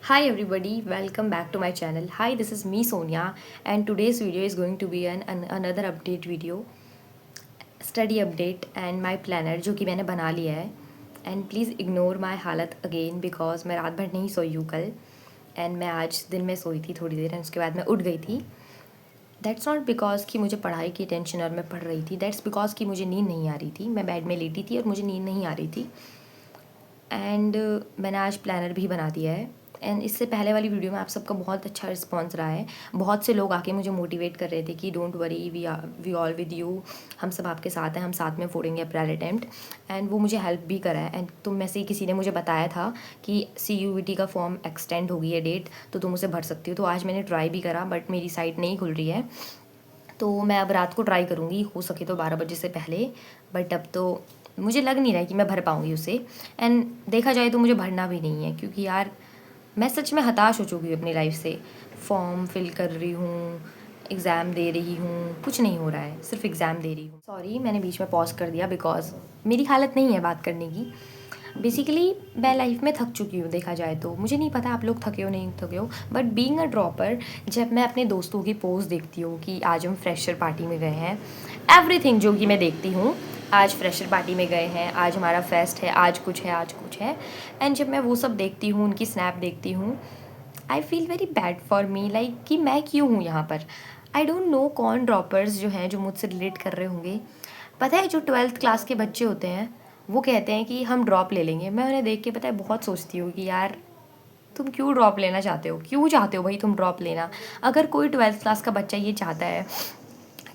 Hi everybody, welcome back to my channel. Hi, this is me Sonia and today's video is going to be another update video, study update and my planner जो कि मैंने बना लिया है. And please ignore my हालत again because मैं रात भर नहीं सोई हूँ कल. एंड मैं आज दिन में सोई थी थोड़ी देर एंड उसके बाद मैं उठ गई थी. दैट्स नॉट बिकॉज कि मुझे पढ़ाई की टेंशन और मैं पढ़ रही थी. दैट्स बिकॉज कि मुझे नींद नहीं आ रही थी. मैं बेड में लेटी थी और मुझे नींद नहीं आ रही थी. एंड मैंने आज प्लानर भी बना दिया है. एंड इससे पहले वाली वीडियो में आप सबका बहुत अच्छा रिस्पांस रहा है. बहुत से लोग आके मुझे मोटिवेट कर रहे थे कि don't worry, we all with you, हम सब आपके साथ हैं, हम साथ में फोड़ेंगे अप्रैल अटेम्प्ट. एंड वो मुझे हेल्प भी करा है. एंड तुम में से ही किसी ने मुझे बताया था कि CUET का फॉर्म एक्सटेंड हो गई है डेट, तो तुम उसे भर सकती हो. तो आज मैंने ट्राई भी करा बट मेरी साइट नहीं खुल रही है. तो मैं अब रात को ट्राई करूँगी, हो सके तो 12 बजे से पहले. बट अब तो मुझे लग नहीं रहा है कि मैं भर पाऊँगी उसे. एंड देखा जाए तो मुझे भरना भी नहीं है क्योंकि यार मैं सच में हताश हो चुकी हूँ अपनी लाइफ से. फॉर्म फिल कर रही हूँ, एग्ज़ाम दे रही हूँ, कुछ नहीं हो रहा है, सिर्फ एग्ज़ाम दे रही हूँ. सॉरी, मैंने बीच में पॉज कर दिया बिकॉज मेरी हालत नहीं है बात करने की. बेसिकली मैं लाइफ में थक चुकी हूँ. देखा जाए तो मुझे नहीं पता आप लोग थके हो नहीं थके हो, बट बीइंग अ ड्रॉपर, जब मैं अपने दोस्तों की पोस्ट देखती हूँ कि आज हम फ्रेशर पार्टी में गए हैं, एवरीथिंग जो कि मैं देखती हूँ, आज फ्रेशर पार्टी में गए हैं, आज हमारा फेस्ट है, आज कुछ है, आज कुछ है. एंड जब मैं वो सब देखती हूँ, उनकी स्नैप देखती हूँ, I feel very bad for me, like कि मैं क्यों हूँ यहाँ पर. आई डोंट नो कौन ड्रॉपर्स जो हैं जो मुझसे रिलेट कर रहे होंगे. पता है जो 12th क्लास के बच्चे होते हैं वो कहते हैं कि हम ड्रॉप ले लेंगे. मैं उन्हें देख के पता है बहुत सोचती हूँ कि यार तुम क्यों ड्रॉप लेना चाहते हो, क्यों चाहते हो भाई तुम ड्रॉप लेना. अगर कोई 12th क्लास का बच्चा ये चाहता है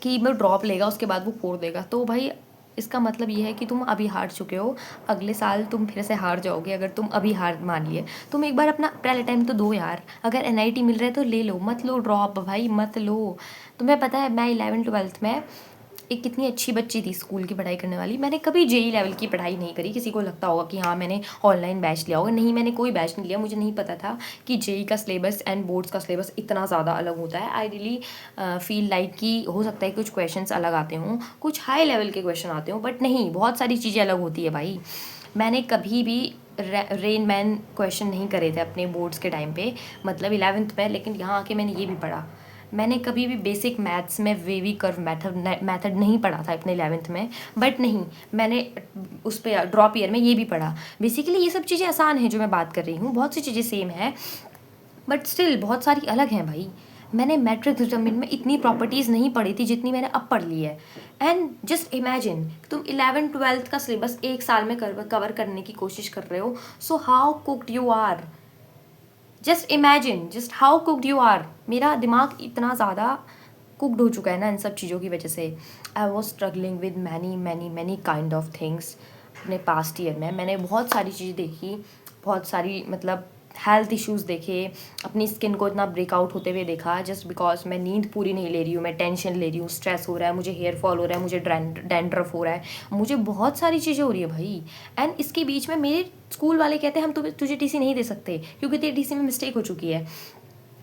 कि वो ड्रॉप लेगा उसके बाद वो फोड़ देगा, तो भाई इसका मतलब ये है कि तुम अभी हार चुके हो. अगले साल तुम फिर से हार जाओगे अगर तुम अभी हार मान लिए. तुम एक बार अपना पहले टाइम तो दो यार. अगर NIT मिल रहा है तो ले लो, मत लो ड्रॉप भाई, मत लो. तुम्हें पता है मैं 11th 12th में एक कितनी अच्छी बच्ची थी स्कूल की पढ़ाई करने वाली. मैंने कभी JEE लेवल की पढ़ाई नहीं करी. किसी को लगता होगा कि हाँ मैंने ऑनलाइन बैच लिया होगा. नहीं, मैंने कोई बैच नहीं लिया. मुझे नहीं पता था कि JEE का सिलेबस एंड बोर्ड्स का सिलेबस इतना ज़्यादा अलग होता है. आई रियली फील लाइक कि हो सकता है कुछ क्वेश्चंस अलग आते हों, कुछ हाई लेवल के क्वेश्चन आते हों, बट नहीं, बहुत सारी चीज़ें अलग होती है भाई. मैंने कभी भी रेन मैन क्वेश्चन नहीं करे थे अपने बोर्ड्स के टाइम पे, मतलब 11th में. लेकिन यहाँ आके मैंने ये भी पढ़ा. मैंने कभी भी बेसिक मैथ्स में वेवी कर्व मेथड नहीं पढ़ा था अपने 11th में. बट नहीं, मैंने उस पर ड्रॉप ईयर में ये भी पढ़ा. बेसिकली ये सब चीज़ें आसान हैं जो मैं बात कर रही हूँ, बहुत सी चीज़ें सेम हैं बट स्टिल बहुत सारी अलग हैं भाई. मैंने मैट्रिक्स डिटरमिनेंट में इतनी प्रॉपर्टीज़ नहीं पढ़ी थी जितनी मैंने अब पढ़ ली है. एंड जस्ट इमेजिन तुम 11th 12th का सिलेबस एक साल में कवर करने की कोशिश कर रहे हो. So how cooked you are. Just imagine just how cooked you are. मेरा दिमाग इतना ज़्यादा कुक्ड हो चुका है ना इन सब चीज़ों की वजह से. I was struggling with many many many kind of things. अपने पास्ट ईयर में मैंने बहुत सारी चीज़ें देखी, बहुत सारी मतलब हेल्थ इश्यूज़ देखे, अपनी स्किन को इतना ब्रेकआउट होते हुए देखा जस्ट बिकॉज मैं नींद पूरी नहीं ले रही हूँ, मैं टेंशन ले रही हूँ, स्ट्रेस हो रहा है, मुझे हेयर फॉल हो रहा है, मुझे डैंड्रफ हो रहा है, मुझे बहुत सारी चीज़ें हो रही है भाई. एंड इसके बीच में मेरे स्कूल वाले कहते हैं हम तुझे TC नहीं दे सकते क्योंकि तेरी TC में मिस्टेक हो चुकी है.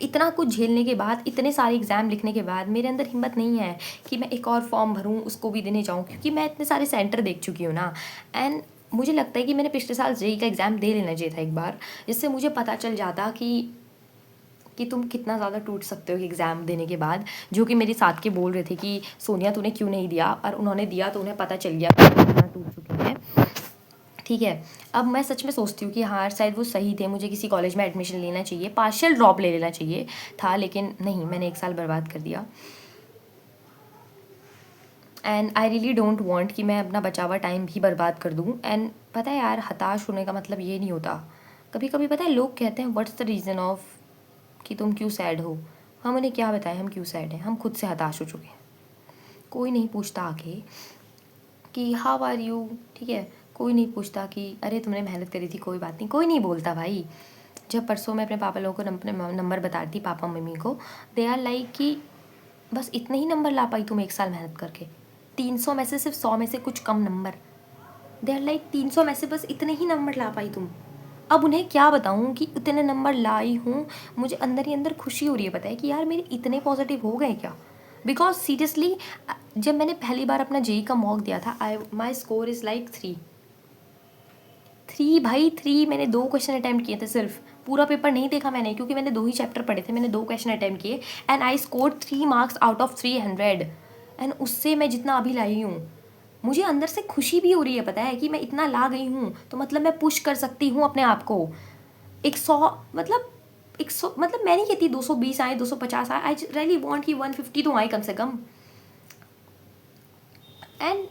इतना कुछ झेलने के बाद, इतने सारे एग्ज़ाम लिखने के बाद मेरे अंदर हिम्मत नहीं है कि मैं एक और फॉर्म भरूँ, उसको भी देने जाऊँ, क्योंकि मैं इतने सारे सेंटर देख चुकी हूँ ना. एंड मुझे लगता है कि मैंने पिछले साल JEE का एग्ज़ाम दे लेना चाहिए था एक बार, जिससे मुझे पता चल जाता कि तुम कितना ज़्यादा टूट सकते हो एग्ज़ाम देने के बाद. जो कि मेरे साथ के बोल रहे थे कि सोनिया तूने क्यों नहीं दिया, और उन्होंने दिया तो उन्हें पता चल गया कि कितना टूट चुके हैं. ठीक है, अब मैं सच में सोचती हूँ कि हाँ शायद वो सही थे, मुझे किसी कॉलेज में एडमिशन लेना चाहिए, पार्शियल ड्रॉप ले लेना चाहिए था. लेकिन नहीं, मैंने एक साल बर्बाद कर दिया. And I really don't want कि मैं अपना बचा हुआ टाइम भी बर्बाद कर दूँ. एंड पता है यार, हताश होने का मतलब ये नहीं होता. कभी कभी पता है लोग कहते हैं व्हाट्स द रीज़न ऑफ कि तुम क्यों सैड हो. हम उन्हें क्या बताएं हम क्यों सैड हैं. हम खुद से हताश हो चुके हैं. कोई नहीं पूछता आके कि हाउ आर यू. ठीक है, कोई नहीं पूछता कि अरे तुमने मेहनत करी थी, कोई बात नहीं, कोई नहीं बोलता भाई. जब परसों मैं अपने पापा लोगों को अपने नंबर बताती, पापा मम्मी को, दे आर लाइक कि बस इतने ही नंबर ला पाई तुम एक साल मेहनत करके. 300 में से सिर्फ 100 में से कुछ कम नंबर. दे आर लाइक 300 में से बस इतने ही नंबर ला पाई तुम. अब उन्हें क्या बताऊँ कि इतने नंबर लाई हूँ. मुझे अंदर ही अंदर खुशी हो रही है, पता है कि यार मेरे इतने पॉजिटिव हो गए क्या. बिकॉज सीरियसली जब मैंने पहली बार अपना JEE का मॉक दिया था, आई माई स्कोर इज़ लाइक 3 3 भाई 3, मैंने 2 क्वेश्चन अटैम्प्ट किए थे सिर्फ, पूरा पेपर नहीं देखा मैंने क्योंकि मैंने 2 ही चैप्टर पढ़े थे, मैंने 2 क्वेश्चन अटैम्प्ट किए and I score 3 marks out of 300 and उससे मैं जितना अभी लाई हूँ मुझे अंदर से खुशी भी हो रही है, पता है कि मैं इतना ला गई हूँ तो मतलब मैं पुश कर सकती हूँ अपने आप को। 100 मतलब 100 मतलब मैं नहीं कहती 220 आए 250 आए, आई रियली वांट कि 150 तो आए कम से कम। एंड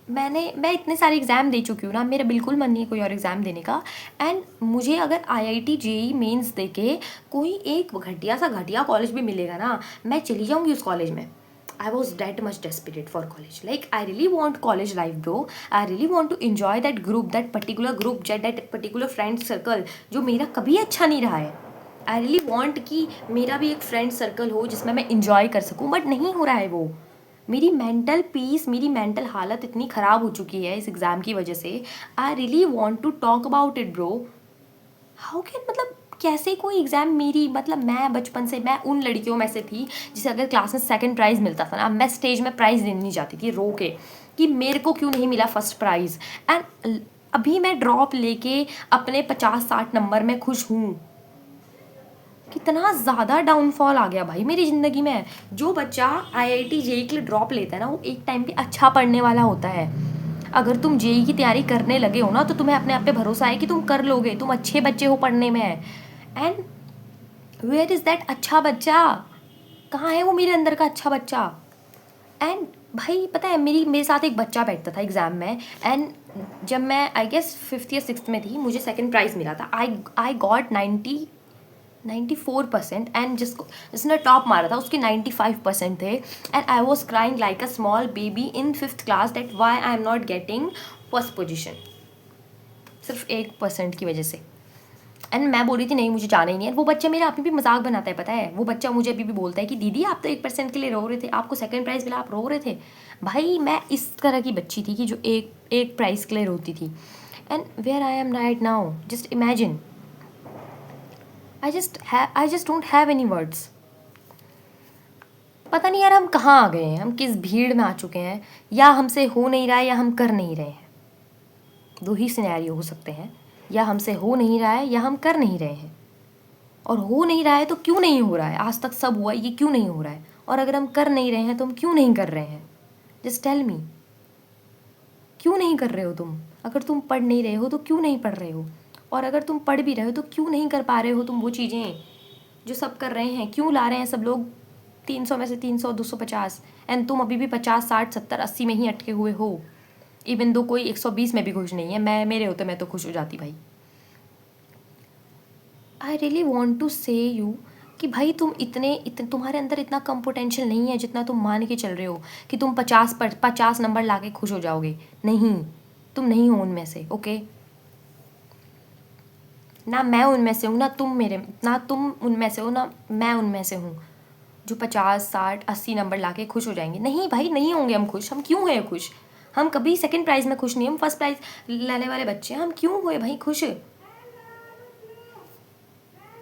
मैं इतने सारे एग्ज़ाम दे चुकी हूँ ना, मेरा बिल्कुल मन नहीं है कोई और एग्ज़ाम देने का। एंड मुझे अगर IIT JEE मेंस दे के कोई एक घटिया कॉलेज भी मिलेगा ना, मैं चली जाऊँगी उस कॉलेज में। I was that much desperate for college. Like I really want college life, bro. I really want to enjoy that group, that particular friend circle जो मेरा कभी अच्छा नहीं रहा है। I really want कि मेरा भी एक फ्रेंड सर्कल हो जिसमें मैं enjoy कर सकूँ, बट नहीं हो रहा है वो। मेरी मेंटल पीस, मेरी मेंटल हालत इतनी ख़राब हो चुकी है इस एग्ज़ाम की वजह से। I really want to talk about it bro. How can, मतलब कैसे कोई एग्ज़ाम मेरी, मतलब मैं बचपन से मैं उन लड़कियों में से थी जिसे अगर क्लास में सेकंड प्राइज़ मिलता था ना, मैं स्टेज में प्राइज़ देने नहीं जाती थी रो के कि मेरे को क्यों नहीं मिला फर्स्ट प्राइज़। एंड अभी मैं ड्रॉप लेके अपने 50-60 नंबर में खुश हूँ। कितना ज़्यादा डाउनफॉल आ गया भाई मेरी ज़िंदगी में। जो बच्चा IIT JEE के लिए ड्रॉप लेता है ना, वो एक टाइम पे अच्छा पढ़ने वाला होता है। अगर तुम JEE की तैयारी करने लगे हो ना तो तुम्हें अपने आप पे भरोसा है कि तुम कर लोगे, तुम अच्छे बच्चे हो पढ़ने में। एंड वेयर इज़ दैट अच्छा बच्चा, कहाँ है वो मेरे अंदर का अच्छा बच्चा। एंड भाई पता है मेरे साथ एक बच्चा बैठता था एग्ज़ाम में, एंड जब मैं आई गेस 5th या 6th में थी, मुझे सेकंड प्राइज़ मिला था। आई गॉट 94% एंड जिसने टॉप मारा था उसके 95% थे। And I was crying like a small baby in 5th class that why I am not getting first position, सिर्फ 1% की वजह से। एंड मैं बोल रही थी नहीं मुझे जाना ही नहीं है। वो बच्चा मेरा अभी भी मजाक बनाता है, पता है, वो बच्चा मुझे अभी भी बोलता है कि दीदी आप तो 1% के लिए रो रहे थे, आपको सेकंड प्राइज़ मिला आप रो रहे थे। भाई मैं इस तरह की बच्ची थी कि जो एक प्राइज़ के लिए रोती थी। And where I am right now, just imagine, I just don't have any words. पता नहीं यार हम कहाँ आ गए हैं, हम किस भीड़ में आ चुके हैं। या हमसे हो नहीं रहा है या हम कर नहीं रहे हैं, 2 ही सिनेरियो हो सकते हैं। या हमसे हो नहीं रहा है या हम कर नहीं रहे हैं। और हो नहीं रहा है तो क्यों नहीं हो रहा है, आज तक सब हुआ ये क्यों नहीं हो रहा है। और अगर हम कर नहीं रहे हैं तो हम क्यों नहीं कर रहे हैं, जस्ट टेल मी। क्यों नहीं कर रहे हो तुम? अगर तुम पढ़ नहीं रहे हो तो क्यों नहीं पढ़ रहे हो? और अगर तुम पढ़ भी रहे हो तो क्यों नहीं कर पा रहे हो तुम वो चीज़ें जो सब कर रहे हैं? क्यों ला रहे हैं सब लोग 300 में से 300 250 एंड तुम अभी भी 50 60 70 80 में ही अटके हुए हो। इवन दो कोई 120 में भी खुश नहीं है। मेरे होते मैं तो खुश हो जाती भाई। आई रियली वॉन्ट टू से यू कि भाई तुम इतने तुम्हारे अंदर इतना कम पोटेंशियल नहीं है जितना तुम मान के चल रहे हो कि तुम 50 नंबर ला के खुश हो जाओगे। नहीं, तुम नहीं हो उनमें से, ओके? ना मैं उनमें से हूँ, ना तुम उनमें से हो, ना मैं उनमें से हूँ जो 50 60 80 नंबर ला के खुश हो जाएंगे। नहीं भाई, नहीं होंगे हम खुश। हम क्यों हैं खुश? हम कभी सेकंड प्राइज़ में खुश नहीं, हम फर्स्ट प्राइज़ लाने वाले बच्चे हैं। हम क्यों हुए भाई खुश?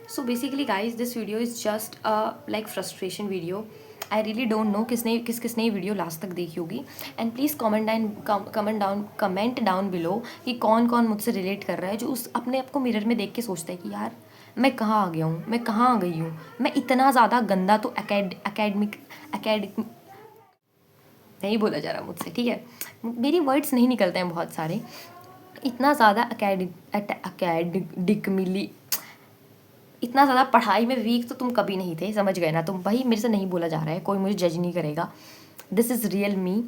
So basically guys this video is just like frustration video. I really don't know किसने ये वीडियो लास्ट तक देखी होगी। And please comment down below कि कौन कौन मुझसे रिलेट कर रहा है, जो उस अपने आप को मिरर में देख के सोचता है कि यार मैं कहाँ आ गया हूँ, मैं कहाँ आ गई हूँ। मैं इतना ज़्यादा गंदा तो एकेडमिक नहीं बोला जा रहा मुझसे, ठीक है? मेरी वर्ड्स नहीं निकलते हैं बहुत सारे। इतना ज़्यादा अकेडमिकली इतना ज़्यादा पढ़ाई में वीक तो तुम कभी नहीं थे, समझ गए ना तुम? भाई मेरे से नहीं बोला जा रहा है, कोई मुझे जज नहीं करेगा। दिस इज़ रियल मी,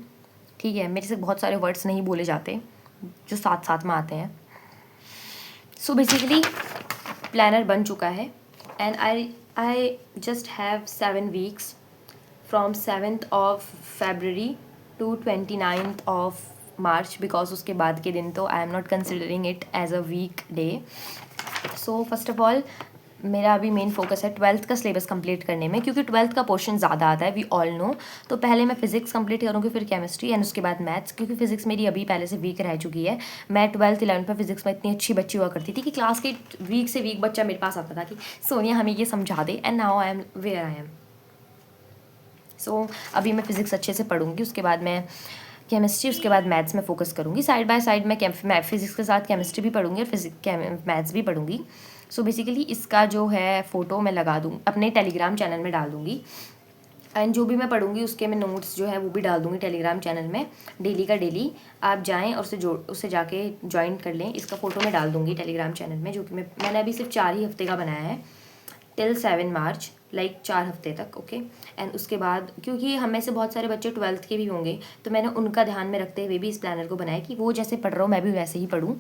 ठीक है? मेरे से बहुत सारे वर्ड्स नहीं बोले जाते जो साथ साथ में आते हैं। सो बेसिकली प्लानर बन चुका है and I just have 7 weeks from 7th of February to 29th of March, because उसके बाद के दिन तो I am not considering it as a weekday. So first of all मेरा अभी मेन फोकस है 12th का सिलेबस कंप्लीट करने में, क्योंकि 12th का पोर्शन ज़्यादा आता है, वी ऑल नो। तो पहले मैं फिजिक्स कंप्लीट करूँगी, फिर केमिस्ट्री एंड उसके बाद मैथ्स, क्योंकि फिजिक्स मेरी अभी पहले से वीक रह चुकी है। मैं 12th 11th में फिजिक्स में इतनी अच्छी बच्ची हुआ करती थी कि क्लास के वीक से वीक बच्चा मेरे पास आता था कि सोनिया हमें ये समझा दे, and now I am where I am. So अभी मैं फ़िज़िक्स अच्छे से पढ़ूँगी, उसके बाद मैं केमिस्ट्री, उसके बाद मैथ्स में फ़ोकस करूँगी। साइड बाय साइड मैं फिज़िक्स के साथ केमिस्ट्री भी पढ़ूँगी और मैथ्स भी पढ़ूँगी। सो बेसिकली इसका जो है फ़ोटो मैं लगा दूँ, अपने टेलीग्राम चैनल में डाल दूँगी। एंड जो भी मैं पढ़ूँगी उसके मैं नोट्स जो है वो भी डाल दूँगी टेलीग्राम चैनल में, डेली का डेली। आप जाएँ और उससे जाके ज्वाइन कर लें। इसका फ़ोटो मैं डाल दूँगी टेलीग्राम चैनल में, जो कि मैंने अभी सिर्फ 4 ही हफ्ते का बनाया है, टिल 7 मार्च, लाइक 4 हफ्ते तक, ओके। एंड उसके बाद क्योंकि हम में से बहुत सारे बच्चे 12th के भी होंगे, तो मैंने उनका ध्यान में रखते हुए भी इस प्लानर को बनाया कि वो जैसे पढ़ रहा हो मैं भी वैसे ही पढ़ूँ।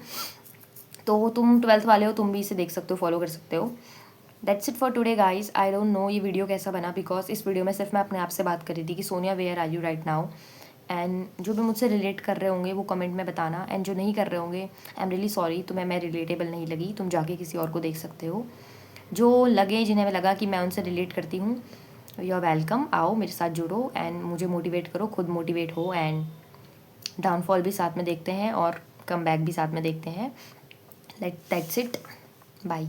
तो तुम 12th वाले हो, तुम भी इसे देख सकते हो, फॉलो कर सकते हो। That's it for today guys. I don't know ये वीडियो कैसा बना, बिकॉज इस वीडियो में सिर्फ मैं अपने आप से बात कर रही थी कि Sonia where are you right now. And जो भी मुझसे रिलेट कर रहे होंगे वो कमेंट में बताना, एंड जो नहीं कर रहे होंगे आई एम रियली सॉरी, तुम्हें मैं रिलेटेबल नहीं लगी, तुम जाके किसी और को देख सकते हो। जो लगे, जिन्हें लगा कि मैं उनसे रिलेट करती हूँ, यू आर वेलकम, आओ मेरे साथ जुड़ो एंड मुझे मोटिवेट करो, खुद मोटिवेट हो, एंड डाउनफॉल भी साथ में देखते हैं और कम बैक भी साथ में देखते हैं। That's it, bye.